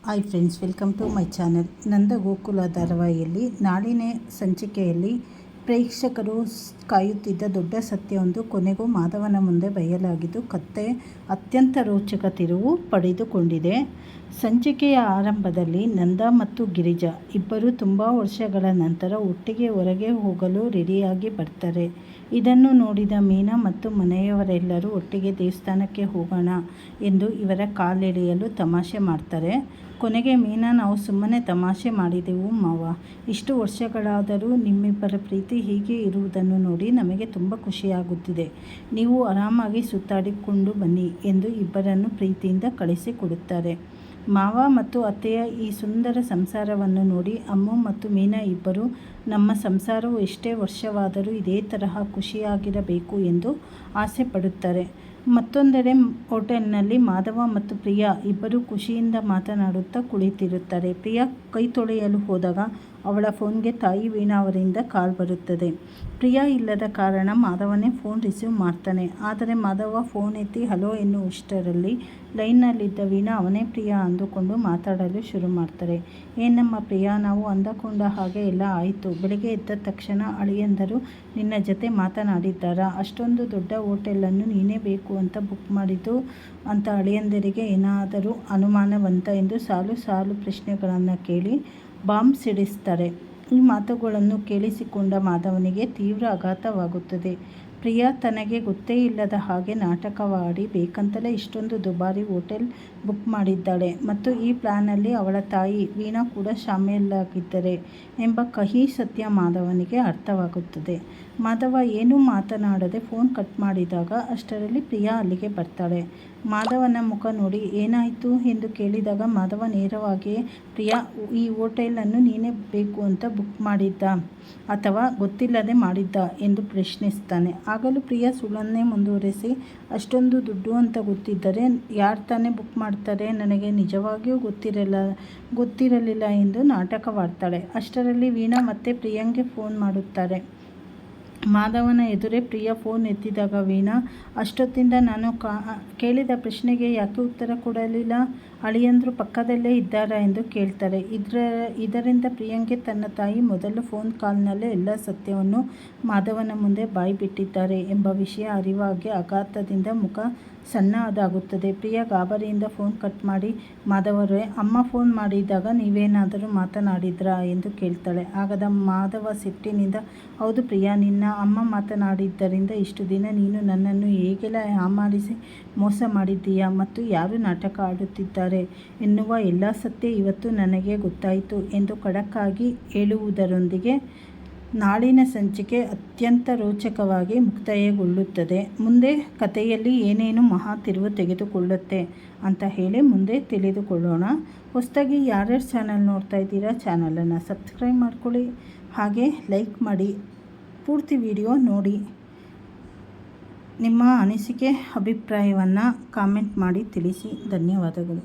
Hi friends, welcome to my channel. Nanda Gokula ಧಾರಾವಾಹಿಯಲ್ಲಿ ನಾಳಿನ ಸಂಚಿಕೆಯಲ್ಲಿ ಪ್ರೇಕ್ಷಕರು ಕಾಯುತ್ತಿದ್ದ ದೊಡ್ಡ ಸತ್ಯವೊಂದು ಕೊನೆಗೂ ಮಾಧವನ ಮುಂದೆ ಬಯಲಾಗಿದ್ದು ಕಥೆ ಅತ್ಯಂತ ರೋಚಕ ತಿರುವು ಪಡೆದುಕೊಂಡಿದೆ. ಸಂಚಿಕೆಯ ಆರಂಭದಲ್ಲಿ ನಂದ ಮತ್ತು ಗಿರಿಜಾ ಇಬ್ಬರು ತುಂಬ ವರ್ಷಗಳ ನಂತರ ಒಟ್ಟಿಗೆ ಹೊರಗೆ ಹೋಗಲು ರೆಡಿಯಾಗಿ ಬರ್ತಾರೆ. ಇದನ್ನು ನೋಡಿದ ಮೀನಾ ಮತ್ತು ಮನೆಯವರೆಲ್ಲರೂ ಒಟ್ಟಿಗೆ ದೇವಸ್ಥಾನಕ್ಕೆ ಹೋಗೋಣ ಎಂದು ಇವರ ಕಾಲೆಳೆಯಲು ತಮಾಷೆ ಮಾಡ್ತಾರೆ. ಕೊನೆಗೆ ಮೀನಾ, ನಾವು ಸುಮ್ಮನೆ ತಮಾಷೆ ಮಾಡಿದೆವು ಮಾವ. ಇಷ್ಟು ವರ್ಷಗಳಾದರೂ ನಿಮ್ಮಿಬ್ಬರ ಪ್ರೀತಿ ಹೀಗೆ ಇರುವುದನ್ನು ನೋಡಿ ನಮಗೆ ತುಂಬ ಖುಷಿಯಾಗುತ್ತಿದೆ. ನೀವು ಆರಾಮಾಗಿ ಸುತ್ತಾಡಿಕೊಂಡು ಬನ್ನಿ ಎಂದು ಇಬ್ಬರನ್ನು ಪ್ರೀತಿಯಿಂದ ಕಳಿಸಿಕೊಡುತ್ತಾರೆ. ಮಾವ ಮತ್ತು ಅತ್ತೆಯ ಈ ಸುಂದರ ಸಂಸಾರವನ್ನು ನೋಡಿ ಅಮ್ಮು ಮತ್ತು ಮೀನಾ ಇಬ್ಬರು ನಮ್ಮ ಸಂಸಾರವು ಎಷ್ಟೇ ವರ್ಷವಾದರೂ ಇದೇ ತರಹ ಖುಷಿಯಾಗಿರಬೇಕು ಎಂದು ಆಸೆ ಪಡುತ್ತಾರೆ. ಮತ್ತೊಂದೆಡೆ ಹೋಟೆಲ್ನಲ್ಲಿ ಮಾಧವ ಮತ್ತು ಪ್ರಿಯಾ ಇಬ್ಬರು ಖುಷಿಯಿಂದ ಮಾತನಾಡುತ್ತಾ ಕುಳಿತಿರುತ್ತಾರೆ. ಪ್ರಿಯಾ ಕೈ ತೊಳೆಯಲು ಹೋದಾಗ ಅವಳ ಫೋನ್ಗೆ ತಾಯಿ ವೀಣಾ ಅವರಿಂದ ಕಾಲ್ ಬರುತ್ತದೆ. ಪ್ರಿಯಾ ಇಲ್ಲದ ಕಾರಣ ಮಾಧವನೇ ಫೋನ್ ರಿಸೀವ್ ಮಾಡ್ತಾನೆ. ಆದರೆ ಮಾಧವ ಫೋನ್ ಎತ್ತಿ ಹಲೋ ಎನ್ನುವಷ್ಟರಲ್ಲಿ ಲೈನ್ನಲ್ಲಿದ್ದ ವೀಣಾ ಅವನೇ ಪ್ರಿಯಾ ಅಂದುಕೊಂಡು ಮಾತಾಡಲು ಶುರು ಮಾಡ್ತಾರೆ. ಏನಮ್ಮ ಪ್ರಿಯಾ, ನಾವು ಅಂದುಕೊಂಡ ಹಾಗೆ ಎಲ್ಲ ಆಯಿತು. ಬೆಳಗ್ಗೆ ಎದ್ದ ತಕ್ಷಣ ಅಳಿಯಂದರು ನಿನ್ನ ಜೊತೆ ಮಾತನಾಡಿದ್ದಾರಾ? ಅಷ್ಟೊಂದು ದೊಡ್ಡ ಹೋಟೆಲನ್ನು ನೀನೇ ಬೇಕು ಅಂತ ಬುಕ್ ಮಾಡಿದ್ದು ಅಂತ ಅಳಿಯಂದರಿಗೆ ಏನಾದರೂ ಅನುಮಾನವಂತ ಎಂದು ಸಾಲು ಸಾಲು ಪ್ರಶ್ನೆಗಳನ್ನು ಕೇಳಿ ಬಾಂಬ್ ಸಿಡಿಸ್ತಾರೆ. ಈ ಮಾತುಗಳನ್ನು ಕೇಳಿಸಿಕೊಂಡ ಮಾಧವನಿಗೆ ತೀವ್ರ ಆಘಾತವಾಗುತ್ತದೆ. ಪ್ರಿಯಾ ತನಗೆ ಗೊತ್ತೇ ಇಲ್ಲದ ಹಾಗೆ ನಾಟಕವಾಡಿ ಬೇಕಂತಲೇ ಇಷ್ಟೊಂದು ದುಬಾರಿ ಹೋಟೆಲ್ ಬುಕ್ ಮಾಡಿದ್ದಾಳೆ ಮತ್ತು ಈ ಪ್ಲಾನಲ್ಲಿ ಅವಳ ತಾಯಿ ವೀಣಾ ಕೂಡ ಶಾಮೀಲಾಗಿದ್ದಾರೆ ಎಂಬ ಕಹಿ ಸತ್ಯ ಮಾಧವನಿಗೆ ಅರ್ಥವಾಗುತ್ತದೆ. ಮಾಧವ ಏನೂ ಮಾತನಾಡದೆ ಫೋನ್ ಕಟ್ ಮಾಡಿದಾಗ ಅಷ್ಟರಲ್ಲಿ ಪ್ರಿಯಾ ಅಲ್ಲಿಗೆ ಬರ್ತಾಳೆ. ಮಾಧವನ ಮುಖ ನೋಡಿ ಏನಾಯಿತು ಎಂದು ಕೇಳಿದಾಗ ಮಾಧವ ನೇರವಾಗಿಯೇ ಪ್ರಿಯಾ, ಈ ಹೋಟೆಲನ್ನು ನೀನೇ ಬೇಕು ಅಂತ ಬುಕ್ ಮಾಡಿದ್ದಾ ಅಥವಾ ಗೊತ್ತಿಲ್ಲದೆ ಮಾಡಿದ್ದಾ ಎಂದು ಪ್ರಶ್ನಿಸ್ತಾನೆ. ಆಗಲೂ ಪ್ರಿಯಾ ಸುಳ್ಳನ್ನೇ ಮುಂದುವರೆಸಿ, ಅಷ್ಟೊಂದು ದುಡ್ಡು ಅಂತ ಗೊತ್ತಿದ್ದರೆ ಯಾರು ತಾನೇ ಬುಕ್ ಮಾಡ್ತಾರೆ, ನನಗೆ ನಿಜವಾಗಿಯೂ ಗೊತ್ತಿರಲಿಲ್ಲ ಎಂದು ನಾಟಕವಾಡ್ತಾಳೆ. ಅಷ್ಟರಲ್ಲಿ ವೀಣಾ ಮತ್ತೆ ಪ್ರಿಯಾಂಗೆ ಫೋನ್ ಮಾಡುತ್ತಾರೆ. ಮಾಧವನ ಎದುರೇ ಪ್ರಿಯಾ ಫೋನ್ ಎತ್ತಿದಾಗ ವೀಣಾ, ಅಷ್ಟೊತ್ತಿಂದ ನಾನು ಕೇಳಿದ ಪ್ರಶ್ನೆಗೆ ಯಾಕೆ ಉತ್ತರ ಕೊಡಲಿಲ್ಲ? ಅಳಿಯಂದ್ರು ಪಕ್ಕದಲ್ಲೇ ಇದ್ದಾರಾ ಎಂದು ಕೇಳ್ತಾರೆ. ಇದರಿಂದ ಪ್ರಿಯಾಂಗೆ ತನ್ನ ತಾಯಿ ಮೊದಲ ಫೋನ್ ಕಾಲ್ನಲ್ಲೇ ಎಲ್ಲ ಸತ್ಯವನ್ನು ಮಾಧವನ ಮುಂದೆ ಬಾಯಿ ಬಿಟ್ಟಿದ್ದಾರೆ ಎಂಬ ವಿಷಯ ಅರಿವಾಗಿ ಆಘಾತದಿಂದ ಮುಖ ಸಣ್ಣದಾಗುತ್ತದೆ. ಪ್ರಿಯಾ ಗಾಬರಿಯಿಂದ ಫೋನ್ ಕಟ್ ಮಾಡಿ, ಮಾಧವರೇ, ಅಮ್ಮ ಫೋನ್ ಮಾಡಿದಾಗ ನೀವೇನಾದರೂ ಮಾತನಾಡಿದ್ರಾ ಎಂದು ಕೇಳ್ತಾಳೆ. ಆಗದ ಮಾಧವ ಸಿಟ್ಟಿನಿಂದ, ಹೌದು ಪ್ರಿಯಾ, ನಿನ್ನ ಅಮ್ಮ ಮಾತನಾಡಿದ್ದರಿಂದ ಇಷ್ಟು ದಿನ ನೀನು ನನ್ನನ್ನು ಹೇಗೆಲ್ಲ ಯಾಮಾರಿಸಿ ಮೋಸ ಮಾಡಿದ್ದೀಯಾ ಮತ್ತು ಯಾರು ನಾಟಕ ಆಡುತ್ತಿದ್ದಾರೆ ಎನ್ನುವ ಎಲ್ಲ ಸತ್ಯ ಇವತ್ತು ನನಗೆ ಗೊತ್ತಾಯಿತು ಎಂದು ಖಡಕ್ ಆಗಿ ಹೇಳುವುದರೊಂದಿಗೆ ನಾಳಿನ ಸಂಚಿಕೆ ಅತ್ಯಂತ ರೋಚಕವಾಗಿ ಮುಕ್ತಾಯಗೊಳ್ಳುತ್ತದೆ. ಮುಂದೆ ಕಥೆಯಲ್ಲಿ ಏನೇನು ಮಹಾ ತಿರುವು ತೆಗೆದುಕೊಳ್ಳುತ್ತೆ ಅಂತ ಹೇಳಿ ಮುಂದೆ ತಿಳಿದುಕೊಳ್ಳೋಣ. ಹೊಸದಾಗಿ ಯಾರ್ಯಾರು ಚಾನಲ್ ನೋಡ್ತಾ ಇದ್ದೀರಾ ಚಾನಲನ್ನು ಸಬ್ಸ್ಕ್ರೈಬ್ ಮಾಡ್ಕೊಳ್ಳಿ, ಹಾಗೆ ಲೈಕ್ ಮಾಡಿ, ಪೂರ್ತಿ ವಿಡಿಯೋ ನೋಡಿ. ನಿಮ್ಮ ಅನಿಸಿಕೆ ಅಭಿಪ್ರಾಯವನ್ನು ಕಾಮೆಂಟ್ ಮಾಡಿ ತಿಳಿಸಿ. ಧನ್ಯವಾದಗಳು.